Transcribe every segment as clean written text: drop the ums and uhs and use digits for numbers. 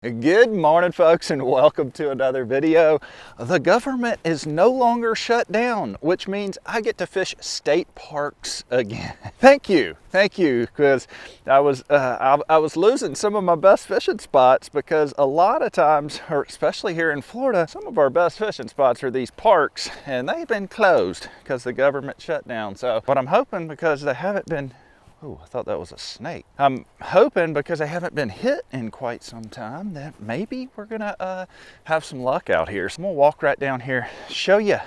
Good morning, folks, and welcome to another video. The government is no longer shut down, which means I get to fish state parks again. Thank you, because I was losing some of my best fishing spots because a lot of times, or especially here in Florida, some of our best fishing spots are these parks, and they've been closed because the government shut down. So what I'm hoping, because they haven't been oh, I thought that was a snake. I'm hoping, because I haven't been hit in quite some time, that maybe we're gonna have some luck out here. So I'm gonna walk right down here, show you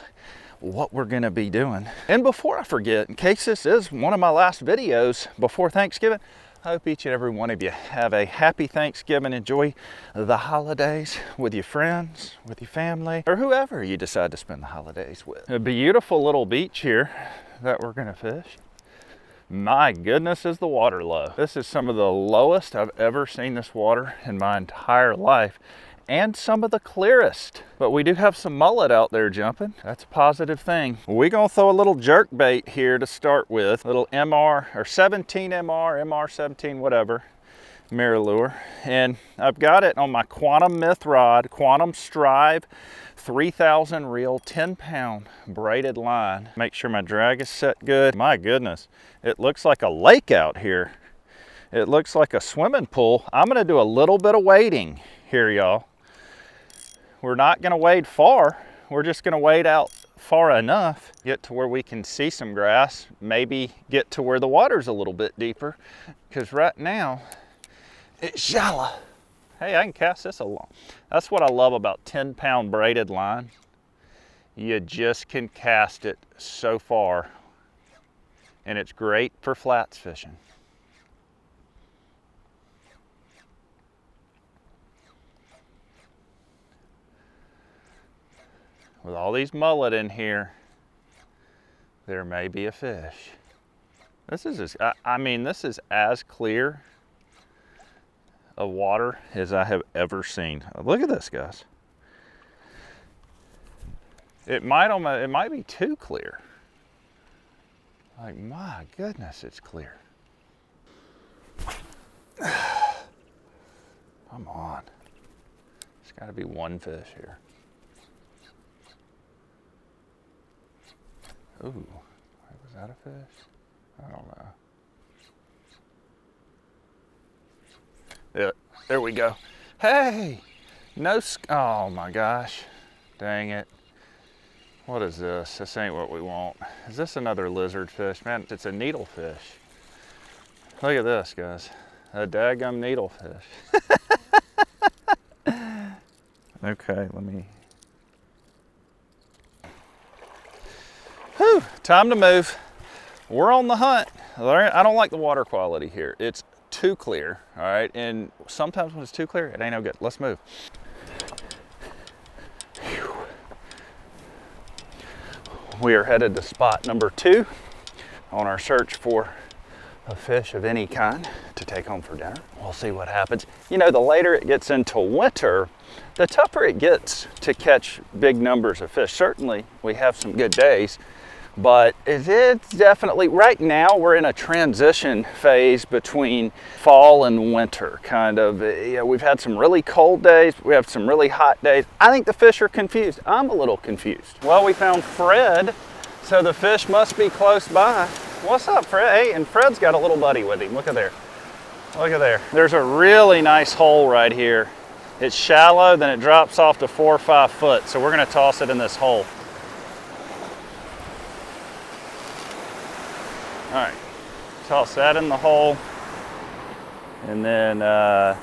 what we're gonna be doing. And before I forget, in case this is one of my last videos before Thanksgiving, I hope each and every one of you have a happy Thanksgiving. Enjoy the holidays with your friends, with your family, or whoever you decide to spend the holidays with. A beautiful little beach here that we're gonna fish. My goodness, is the water low. This is some of the lowest I've ever seen this water in my entire life, and some of the clearest. But we do have some mullet out there jumping. That's a positive thing. We're gonna throw a little jerk bait here to start with. Little MR or 17 MR 17, whatever, mirror lure. And I've got it on my Quantum Myth rod, Quantum Strive 3000 reel, 10-pound braided line. Make sure my drag is set good. My goodness, it looks like a lake out here. It looks like a swimming pool. I'm gonna do a little bit of wading here, y'all. We're not gonna wade far. We're just gonna wade out far enough, get to where we can see some grass, maybe get to where the water's a little bit deeper, because right now it's shallow. Hey, I can cast this along. That's what I love about 10-pound braided line. You just can cast it so far, and it's great for flats fishing. With all these mullet in here, there may be a fish. This is, I mean, this is as clear of water as I have ever seen. Look at this, guys. It might be too clear. Like, my goodness, it's clear. Come on. There's got to be one fish here. Ooh, was that a fish? I don't know. Yeah, there we go. Hey, no, oh my gosh, dang it. What is this? This ain't what we want. Is this another lizard fish? Man, it's a needlefish. Look at this, guys. A daggum needlefish. Okay, let me. Whew, time to move. We're on the hunt. I don't like the water quality here. It's too clear, all right? And sometimes when it's too clear, it ain't no good. Let's move. Whew. We are headed to spot number 2 on our search for a fish of any kind to take home for dinner. We'll see what happens. You know, the later it gets into winter, the tougher it gets to catch big numbers of fish. Certainly, we have some good days, but it's definitely, right now we're in a transition phase between fall and winter, kind of. You know, we've had some really cold days, we have some really hot days. I think the fish are confused. I'm a little confused. Well, we found Fred, so the fish must be close by. What's up, Fred? Hey, and Fred's got a little buddy with him. Look at there. Look at there. There's a really nice hole right here. It's shallow, then it drops off to 4 or 5 foot, so we're gonna toss it in this hole. All right, toss that in the hole, and then, all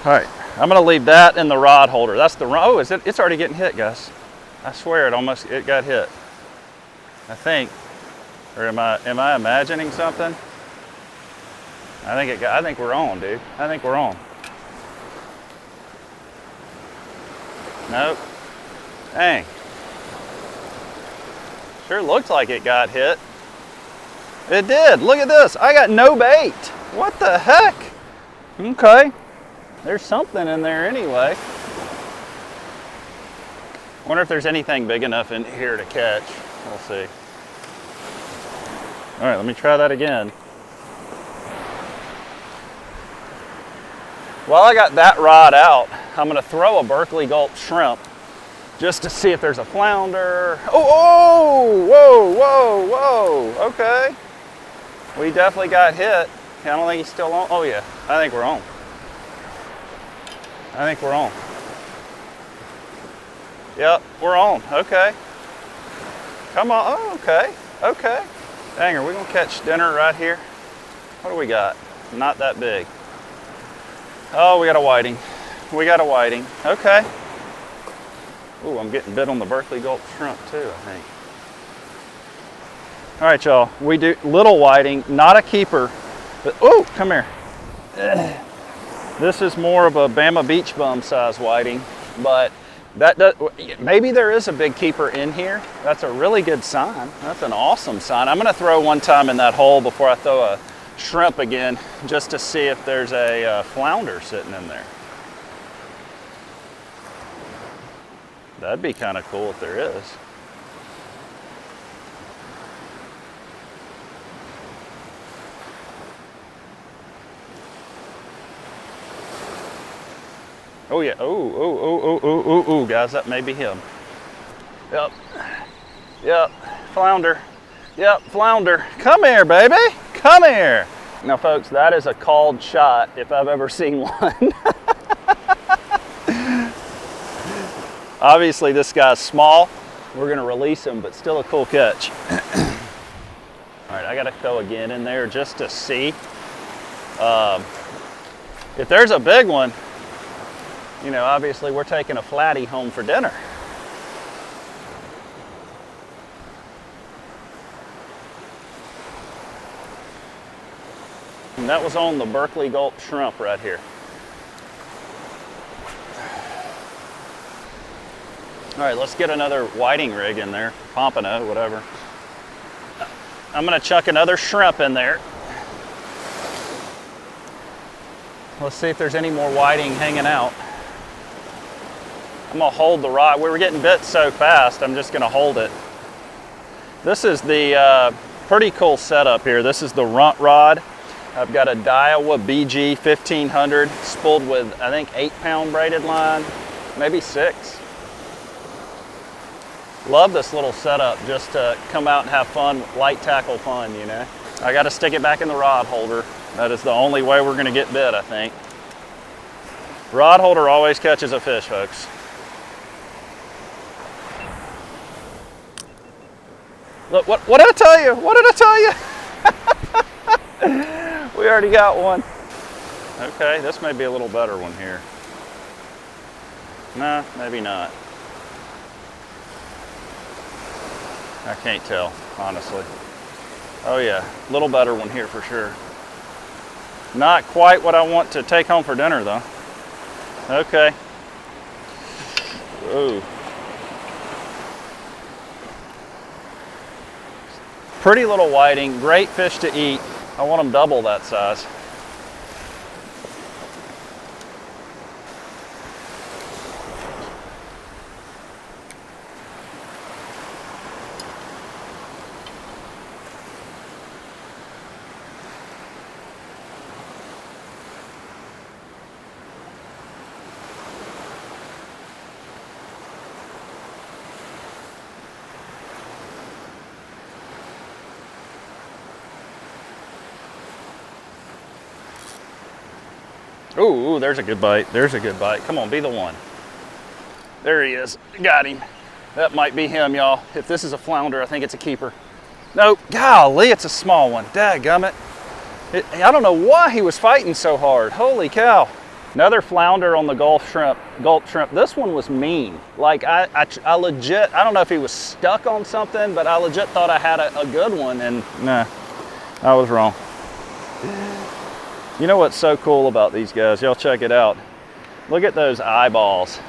right, I'm gonna leave that in the rod holder. That's the, oh, it's already getting hit, guys. I swear it got hit. I think, or am I imagining something? I think we're on, dude. I think we're on. Nope. Dang. Sure looks like it got hit. It did. Look at this. I got no bait. What the heck? Okay. There's something in there anyway. Wonder if there's anything big enough in here to catch. We'll see. All right, let me try that again. While I got that rod out, I'm gonna throw a Berkeley Gulp shrimp just to see if there's a flounder. Oh, whoa, whoa, whoa, okay. We definitely got hit. I don't think he's still on. Oh yeah, I think we're on. I think we're on. Yep, we're on, okay. Come on, oh, okay, okay. Dang, are we gonna catch dinner right here? What do we got? Not that big. Oh, we got a whiting. We got a whiting, okay. Ooh, I'm getting bit on the Berkeley Gulp shrimp too, I think. All right, y'all, we do little whiting, not a keeper, but, oh, come here. This is more of a Bama Beach Bum size whiting, but that does, maybe there is a big keeper in here. That's a really good sign. That's an awesome sign. I'm gonna throw one time in that hole before I throw a shrimp again, just to see if there's a flounder sitting in there. That'd be kind of cool if there is. Oh yeah, oh, guys, that may be him. Yep, yep, flounder. Yep, flounder. Come here, baby, come here. Now folks, that is a called shot if I've ever seen one. Obviously this guy's small. We're gonna release him, but still a cool catch. All right, I gotta throw again in there just to see. If there's a big one, you know, obviously we're taking a flatty home for dinner. And that was on the Berkeley Gulp shrimp right here. All right, let's get another whiting rig in there, pompano, whatever. I'm gonna chuck another shrimp in there. Let's see if there's any more whiting hanging out. I'm gonna hold the rod. We were getting bit so fast, I'm just gonna hold it. This is the pretty cool setup here. This is the runt rod. I've got a Daiwa BG 1500 spooled with, I think, 8-pound braided line, maybe 6. Love this little setup just to come out and have fun, light tackle fun, you know. I gotta stick it back in the rod holder. That is the only way we're gonna get bit, I think. Rod holder always catches a fish, folks. Look, what did I tell you? What did I tell you? We already got one. Okay, this may be a little better one here. Nah, maybe not. I can't tell, honestly. Oh yeah, a little better one here for sure. Not quite what I want to take home for dinner though. Okay. Ooh. Pretty little whiting, great fish to eat. I want them double that size. Ooh, there's a good bite. There's a good bite. Come on, be the one. There he is. Got him. That might be him, y'all. If this is a flounder, I think it's a keeper. Nope. Golly, it's a small one. Dadgummit. I don't know why he was fighting so hard. Holy cow. Another flounder on the gulp shrimp. This one was mean. Like, I legit, I don't know if he was stuck on something, but I legit thought I had a good one, and nah, I was wrong. You know what's so cool about these guys? Y'all check it out. Look at those eyeballs.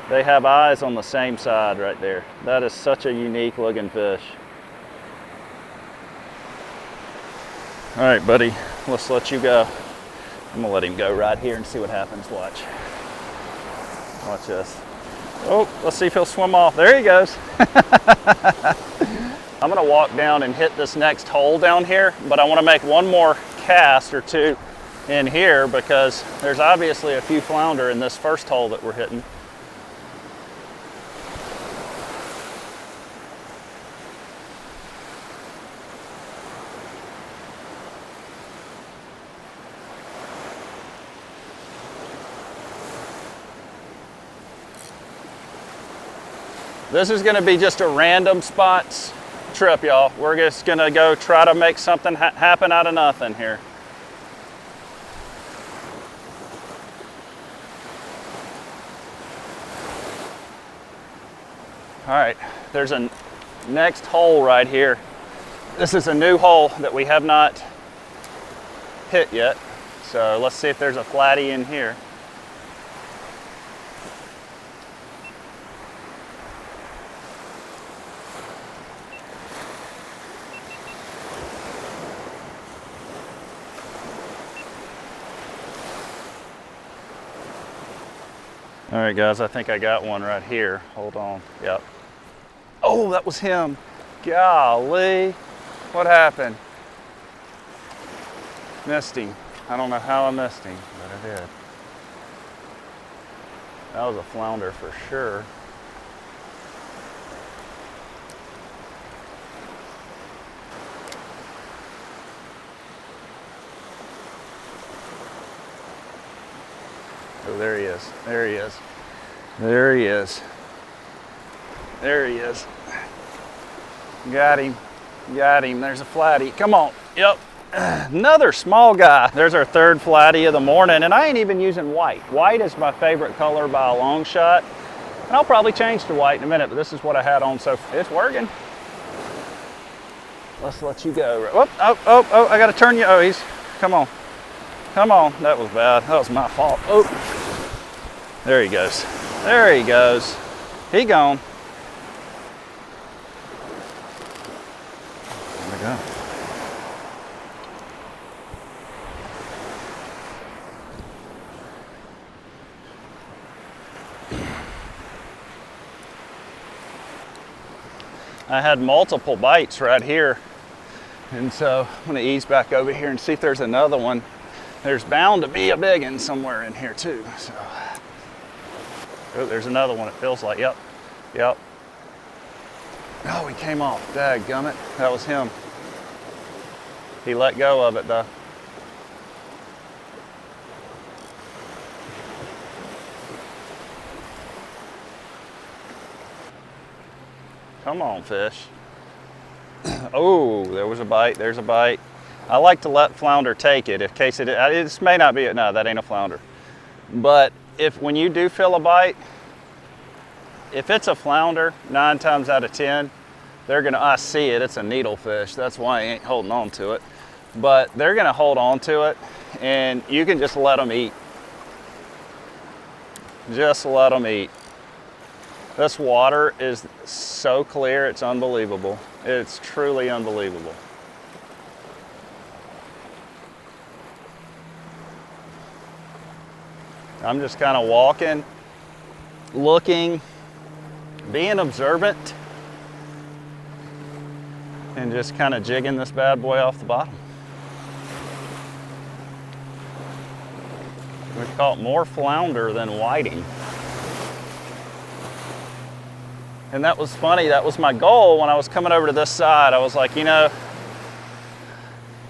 They have eyes on the same side right there. That is such a unique looking fish. All right, buddy, let's let you go. I'm gonna let him go right here and see what happens. Watch. Watch this. Oh, let's see if he'll swim off. There he goes. I'm gonna walk down and hit this next hole down here, but I wanna make one more cast or two in here because there's obviously a few flounder in this first hole that we're hitting. This is gonna be just a random spots trip, y'all. We're just gonna go try to make something happen out of nothing here. All right, there's a next hole right here. This is a new hole that we have not hit yet. So let's see if there's a flatty in here. All right, guys, I think I got one right here. Hold on. Yep. Oh, that was him. Golly. What happened? Missed him. I don't know how I missed him, but I did. That was a flounder for sure. Oh, there he is. There he is. There he is. There he is. Got him. Got him. There's a flatty. Come on. Yep. Another small guy. There's our third flatty of the morning, and I ain't even using white. White is my favorite color by a long shot. And I'll probably change to white in a minute, but this is what I had on, so it's working. Let's let you go. Oh, I gotta turn you. Oh, come on. Come on. That was bad. That was my fault. Oh. There he goes. There he goes. He gone. There we go. I had multiple bites right here, and so I'm going to ease back over here and see if there's another one. There's bound to be a big one somewhere in here too. So, oh, there's another one. It feels like. Yep. Oh, he came off. Dadgummit. That was him. He let go of it though. Come on, fish. Oh, there was a bite. There's a bite. I like to let flounder take it in case it may not be it. No, that ain't a flounder. But when you do feel a bite, if it's a flounder, 9 times out of 10, they're gonna, I see it, it's a needlefish. That's why I ain't holding on to it. But they're gonna hold on to it, and you can just let them eat. Just let them eat. This water is so clear, it's unbelievable. It's truly unbelievable. I'm just kind of walking, looking, being observant, and just kind of jigging this bad boy off the bottom. We've caught more flounder than whiting. And that was funny, that was my goal when I was coming over to this side. I was like, you know,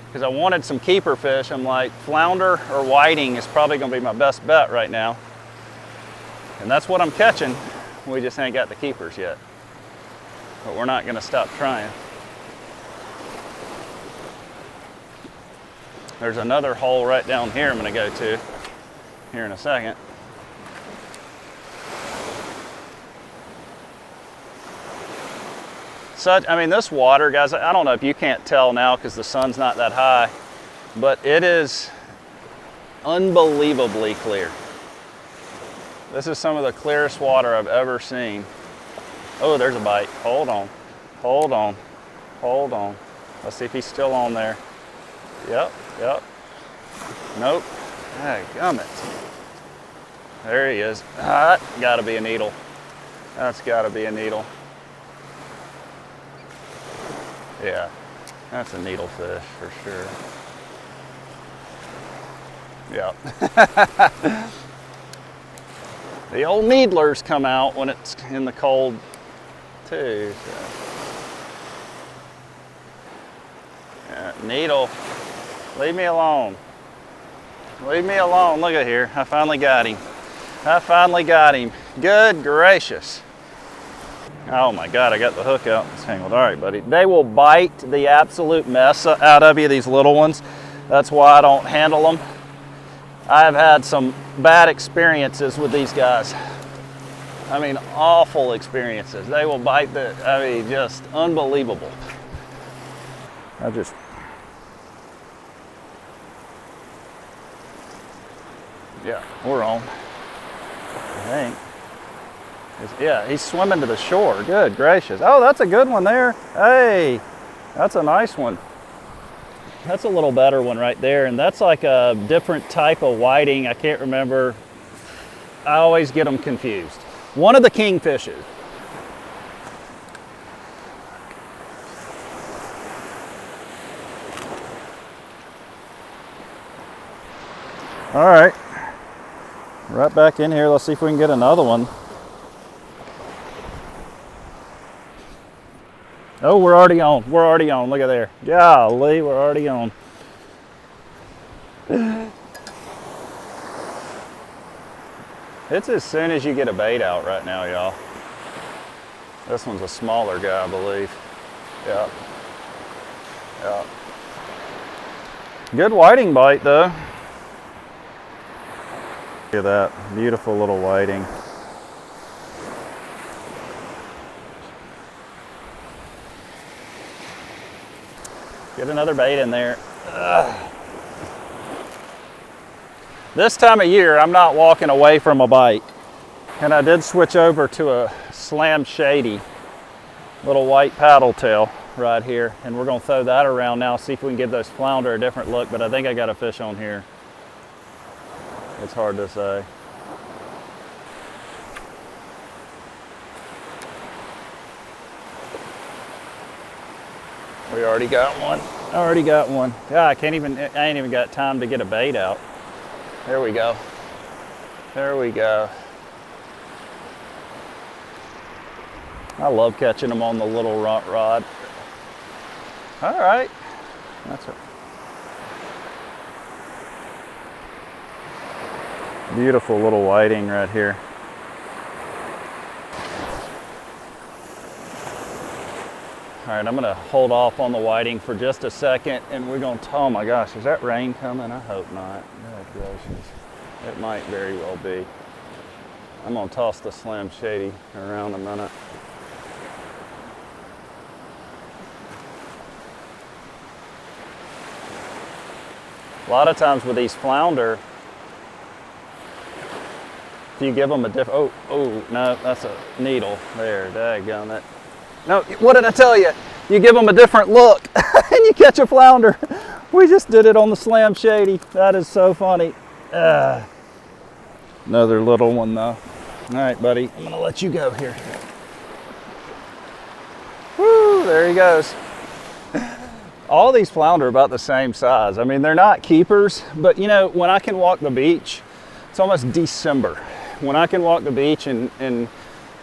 because I wanted some keeper fish, I'm like, flounder or whiting is probably gonna be my best bet right now. And that's what I'm catching. We just ain't got the keepers yet. But we're not gonna stop trying. There's another hole right down here I'm gonna go to here in a second. I mean, this water, guys, I don't know if you can't tell now because the sun's not that high, but it is unbelievably clear. This is some of the clearest water I've ever seen. Oh, there's a bite. Hold on. Hold on. Hold on. Let's see if he's still on there. Yep. Nope. Dadgummit. There he is. Ah, gotta be a needle. That's gotta be a needle. Yeah, that's a needlefish for sure. Yeah. The old needlers come out when it's in the cold too. So. Yeah, needle, leave me alone. Leave me alone. Look at here. I finally got him. I finally got him. Good gracious. Oh my God, I got the hook out. It's tangled. All right, buddy. They will bite the absolute mess out of you, these little ones. That's why I don't handle them. I've had some bad experiences with these guys. I mean, awful experiences. They will bite just unbelievable. Yeah, we're on. I think. Yeah, he's swimming to the shore. Good gracious. Oh, that's a good one there. Hey, that's a nice one. That's a little better one right there. And that's like a different type of whiting. I can't remember. I always get them confused. One of the kingfishes. All right. Right back in here. Let's see if we can get another one. Oh, we're already on. We're already on. Look at there. Golly, we're already on. It's as soon as you get a bait out right now, y'all. This one's a smaller guy, I believe. Yeah. Yeah. Good whiting bite, though. Look at that. Beautiful little whiting. Get another bait in there. Ugh. This time of year, I'm not walking away from a bite. And I did switch over to a slam shady little white paddle tail right here. And we're gonna throw that around now, see if we can give those flounder a different look, but I think I got a fish on here. It's hard to say. We already got one. Already got one. God, I ain't even got time to get a bait out. There we go. There we go. I love catching them on the little runt rod. All right. That's it. Beautiful little whiting right here. All right, I'm gonna hold off on the whiting for just a second and we're gonna, oh my gosh, is that rain coming? I hope not. Good gracious. It might very well be. I'm gonna toss the slam shady around a minute. A lot of times with these flounder, if you give them a different, oh, no, that's a needle. There, daggone it. No, what did I tell you? You give them a different look and you catch a flounder. We just did it on the slam shady. That is so funny. Another little one though. All right, buddy, I'm gonna let you go here. Woo, there he goes. All these flounder are about the same size. I mean, they're not keepers, but you know, when I can walk the beach, it's almost December. When I can walk the beach and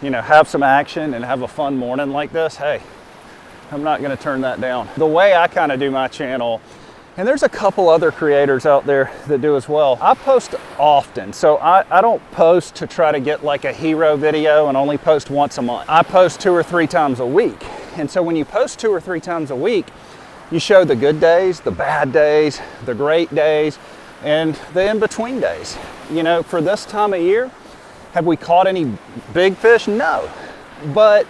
you know, have some action and have a fun morning like this, hey, I'm not gonna turn that down. The way I kind of do my channel, and there's a couple other creators out there that do as well, I post often. So I don't post to try to get like a hero video and only post once a month. I post 2 or 3 times a week. And so when you post 2 or 3 times a week, you show the good days, the bad days, the great days, and the in-between days. You know, for this time of year, have we caught any big fish? No, but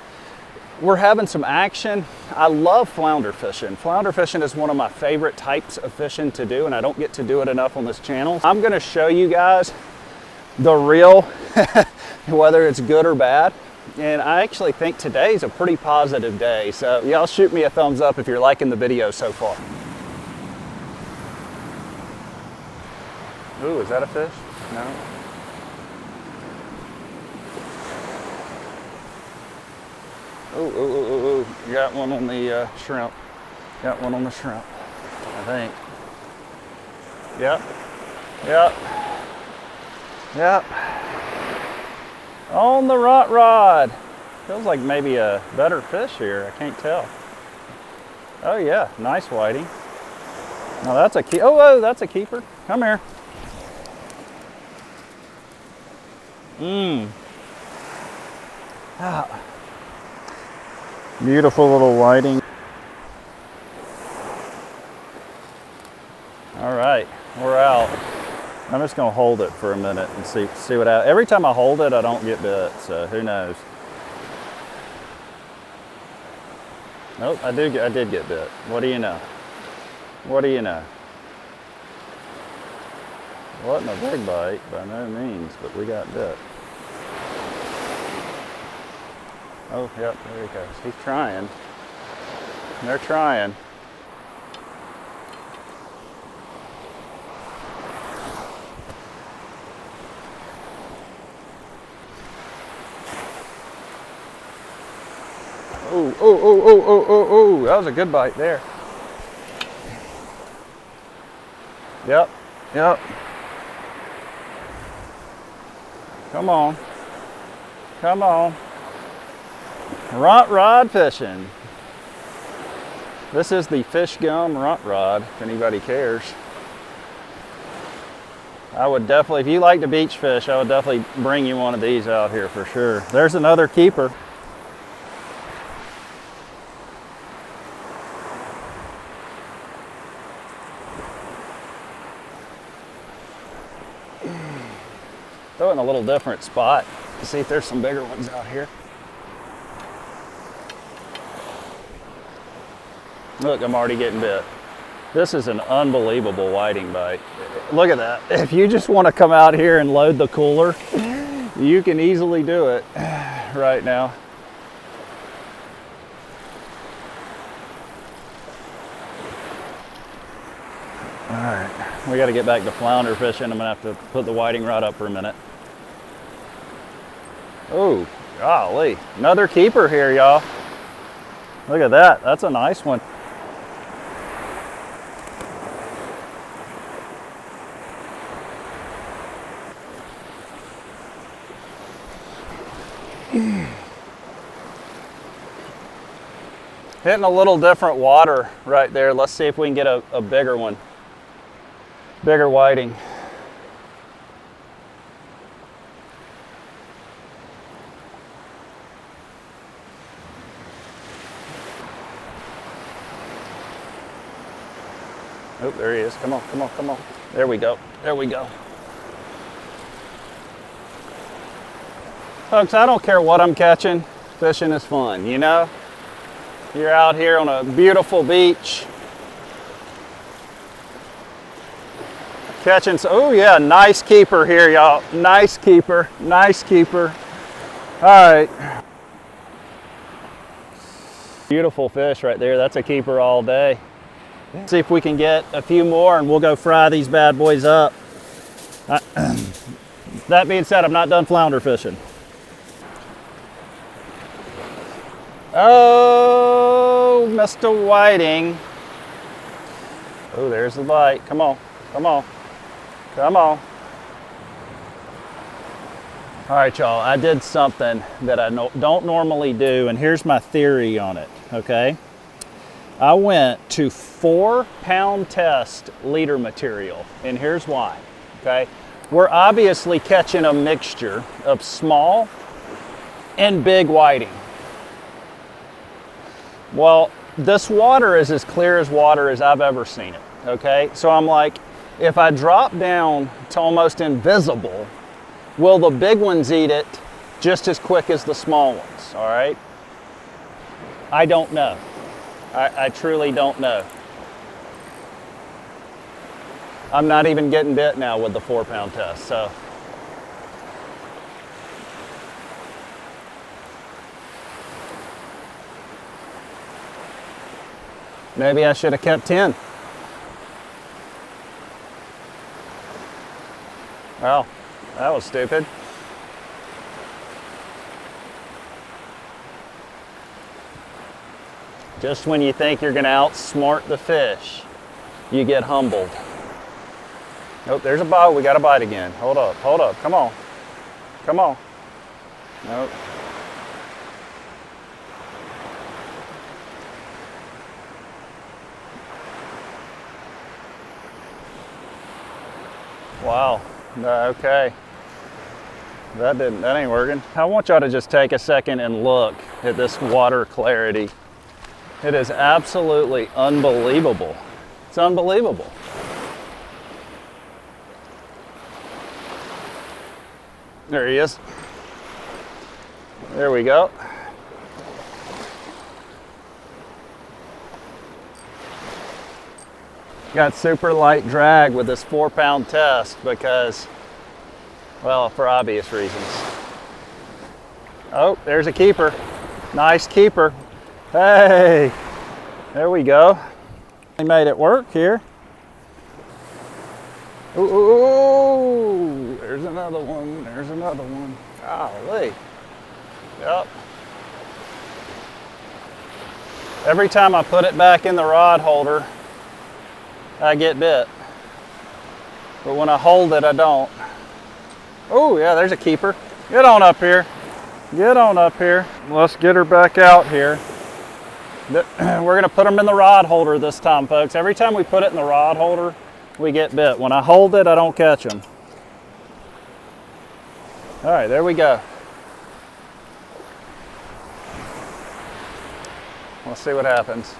we're having some action. I love flounder fishing. Flounder fishing is one of my favorite types of fishing to do, and I don't get to do it enough on this channel. I'm gonna show you guys the real, whether it's good or bad. And I actually think today's a pretty positive day. So y'all shoot me a thumbs up if you're liking the video so far. Ooh, is that a fish? No. Ooh. Got one on the shrimp. Got one on the shrimp, I think. Yep. Yep. Yep. On the rot rod. Feels like maybe a better fish here. I can't tell. Oh yeah, nice whiting. Now that's a key. Oh, that's a keeper. Come here. Ah. Beautiful little whiting. All right, we're out. I'm just gonna hold it for a minute and see what happens. Every time I hold it, I don't get bit, so who knows? Nope, I did get bit. What do you know? What do you know? Wasn't a big bite by no means, but we got bit. Oh, yep, there he goes. He's trying. They're trying. Oh, that was a good bite there. Yep, yep. Come on. Come on. Runt rod fishing. This is the Fish Gum runt rod, if anybody cares. I would definitely, if you like to beach fish, I would definitely bring you one of these out here for sure. There's another keeper. Throw it in a little different spot to see if there's some bigger ones out here. Look, I'm already getting bit. This is an unbelievable whiting bite. Look at that. If you just want to come out here and load the cooler, you can easily do it right now. All right, we got to get back to flounder fishing. I'm gonna have to put the whiting rod up for a minute. Oh, golly, another keeper here, y'all. Look at that, that's a nice one. Hitting a little different water right there. Let's see if we can get a bigger one. Bigger whiting. Oh, there he is. Come on, come on, come on. There we go. There we go. Folks, I don't care what I'm catching. Fishing is fun, you know? You're out here on a beautiful beach. Catching, oh yeah, nice keeper here, y'all. Nice keeper, nice keeper. All right. Beautiful fish right there. That's a keeper all day. Let's see if we can get a few more and we'll go fry these bad boys up. That being said, I'm not done flounder fishing. Oh, Mr. Whiting. Oh, there's the bite. Come on, come on, come on. All right, y'all, I did something that I don't normally do, and here's my theory on it, okay? I went to 4-pound test leader material, and here's why, okay? We're obviously catching a mixture of small and big whiting. Well, this water is as clear as water as I've ever seen it, okay? So I'm like, if I drop down to almost invisible, will the big ones eat it just as quick as the small ones, all right? I don't know. I truly don't know. I'm not even getting bit now with the 4-pound test, so. Maybe I should have kept 10. Well, that was stupid. Just when you think you're going to outsmart the fish, you get humbled. Nope, there's a bite. We got a bite again. Hold up, come on. Come on. Nope. Wow, okay. That ain't working. I want y'all to just take a second and look at this water clarity. It is absolutely unbelievable. It's unbelievable. There he is. There we go. Got super light drag with this 4-pound test because, well, for obvious reasons. Oh, there's a keeper. Nice keeper. Hey, there we go. We made it work here. Ooh, ooh, ooh, there's another one. There's another one. Golly. Yep. Every time I put it back in the rod holder, I get bit. But when I hold it, I don't. Oh, yeah, there's a keeper. Get on up here. Get on up here. Let's get her back out here. We're gonna put them in the rod holder this time, folks. Every time we put it in the rod holder, we get bit. When I hold it, I don't catch them. All right, there we go. Let's see what happens.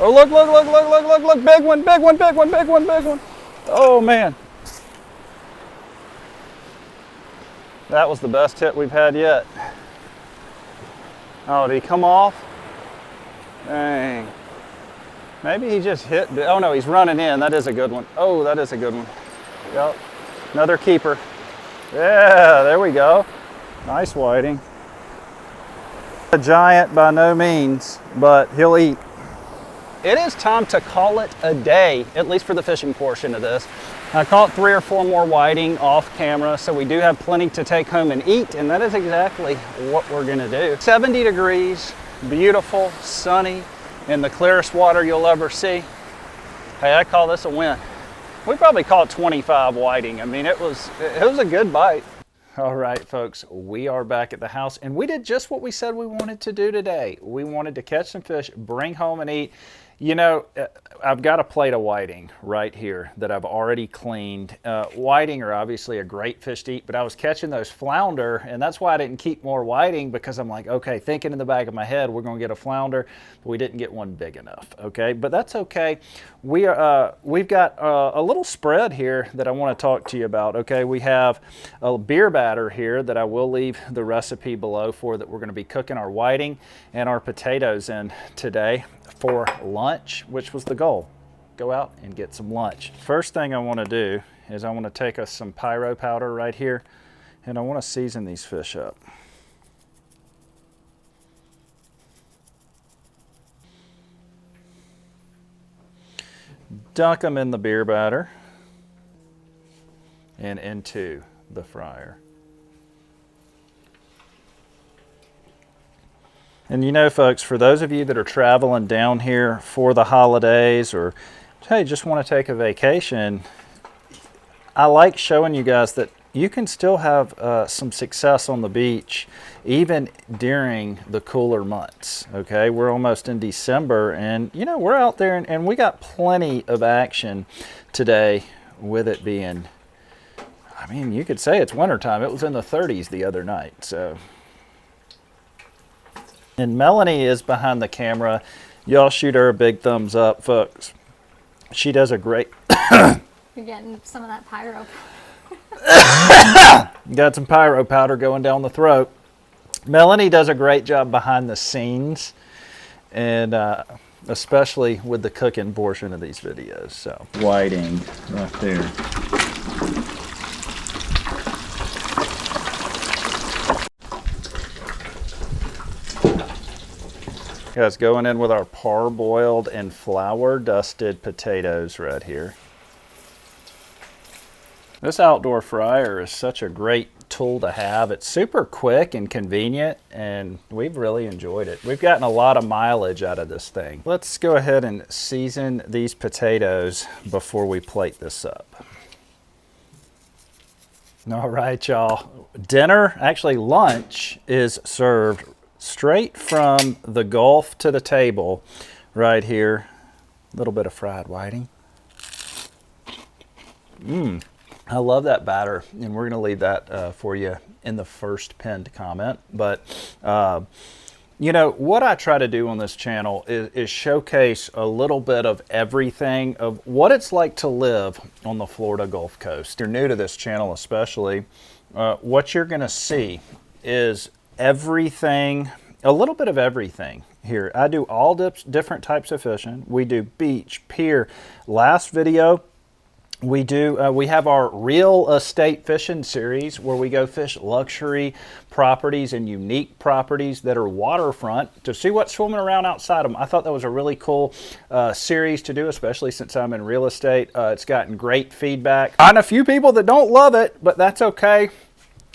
Oh, look, look, look, look, look, look, look, big one, big one, big one, big one, big one. Oh, man. That was the best hit we've had yet. Oh, did he come off? Dang. Maybe he just hit. Oh, no, he's running in. That is a good one. Oh, that is a good one. Yep. Another keeper. Yeah, there we go. Nice whiting. A giant by no means, but he'll eat. It is time to call it a day, at least for the fishing portion of this. I caught 3 or 4 more whiting off camera, so we do have plenty to take home and eat, and that is exactly what we're gonna do. 70 degrees, beautiful, sunny, in the clearest water you'll ever see. Hey, I call this a win. We probably caught 25 whiting. I mean, it was a good bite. All right, folks, we are back at the house, and we did just what we said we wanted to do today. We wanted to catch some fish, bring home and eat. You know, I've got a plate of whiting right here that I've already cleaned. Whiting are obviously a great fish to eat, but I was catching those flounder, and that's why I didn't keep more whiting, because I'm like, okay, thinking in the back of my head, we're gonna get a flounder, but we didn't get one big enough, okay? But that's okay. We've got a little spread here that I wanna talk to you about, okay? We have a beer batter here that I will leave the recipe below for, that we're gonna be cooking our whiting and our potatoes in today for lunch, which was the goal. Go out and get some lunch. First thing I want to do is I want to take us some pyro powder right here, and I want to season these fish up. Dunk them in the beer batter and into the fryer. And you know, folks, for those of you that are traveling down here for the holidays, or hey, just want to take a vacation, I like showing you guys that you can still have some success on the beach even during the cooler months, okay? We're almost in December, and you know, we're out there and we got plenty of action today with it being, I mean, you could say it's wintertime. It was in the 30s the other night, so. And Melanie is behind the camera. Y'all shoot her a big thumbs up, folks. She does a great... You're getting some of that pyro. Got some pyro powder going down the throat. Melanie does a great job behind the scenes, and especially with the cooking portion of these videos. So whiting right there. Guys, going in with our parboiled and flour dusted potatoes right here. This outdoor fryer is such a great tool to have. It's super quick and convenient, and we've really enjoyed it. We've gotten a lot of mileage out of this thing. Let's go ahead and season these potatoes before we plate this up. All right, y'all. Dinner, actually lunch, is served straight from the Gulf to the table right here. A little bit of fried whiting. I love that batter, and we're going to leave that for you in the first pinned comment. But you know, what I try to do on this channel is showcase a little bit of everything of what it's like to live on the Florida Gulf Coast. If you're new to this channel especially, what you're going to see is everything, a little bit of everything here. I do all different types of fishing. We do beach, pier. Last video, we have our real estate fishing series where we go fish luxury properties and unique properties that are waterfront to see what's swimming around outside them. I thought that was a really cool series to do, especially since I'm in real estate. It's gotten great feedback. I know a few people that don't love it, but that's okay.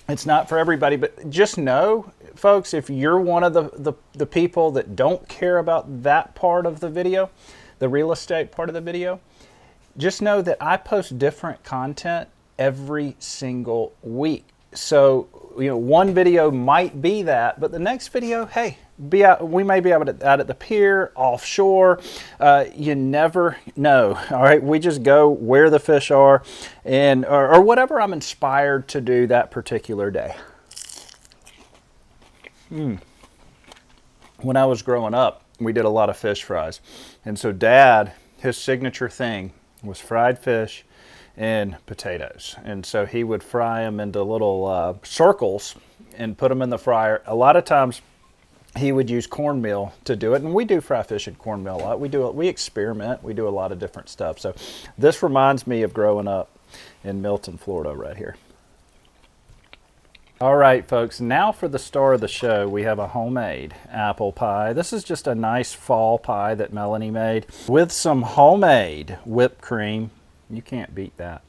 It's not for everybody, but just know, folks, if you're one of the people that don't care about that part of the video, the real estate part of the video, just know that I post different content every single week. So, you know, one video might be that, but the next video, hey, we may be out at the pier, offshore. You never know. All right, we just go where the fish are, and or whatever I'm inspired to do that particular day. When I was growing up, we did a lot of fish fries, and so Dad, his signature thing was fried fish and potatoes. And so he would fry them into little circles and put them in the fryer. A lot of times he would use cornmeal to do it, and we do fry fish in cornmeal a lot. We experiment. We do a lot of different stuff. So this reminds me of growing up in Milton, Florida right here. All right, folks, now for the star of the show, we have a homemade apple pie. This is just a nice fall pie that Melanie made with some homemade whipped cream. You can't beat that.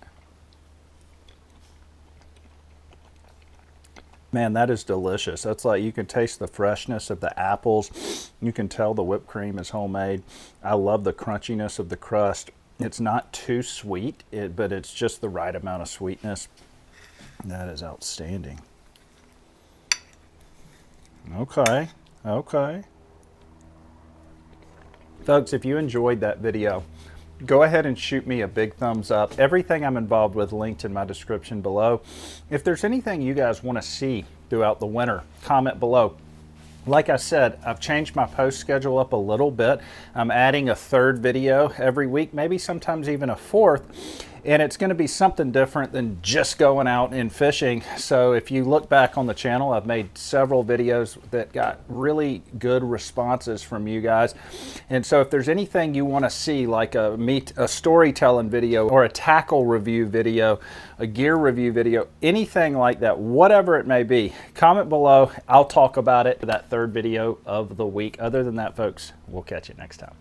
Man, that is delicious. That's like, you can taste the freshness of the apples. You can tell the whipped cream is homemade. I love the crunchiness of the crust. It's not too sweet, but it's just the right amount of sweetness. That is outstanding. Okay, okay. Folks, if you enjoyed that video, go ahead and shoot me a big thumbs up. Everything I'm involved with linked in my description below. If there's anything you guys want to see throughout the winter, comment below. Like I said, I've changed my post schedule up a little bit. I'm adding a third video every week, maybe sometimes even a fourth. And it's going to be something different than just going out and fishing. So if you look back on the channel, I've made several videos that got really good responses from you guys. And so if there's anything you want to see, like a storytelling video or a tackle review video, a gear review video, anything like that, whatever it may be, comment below. I'll talk about it for that third video of the week. Other than that, folks, we'll catch you next time.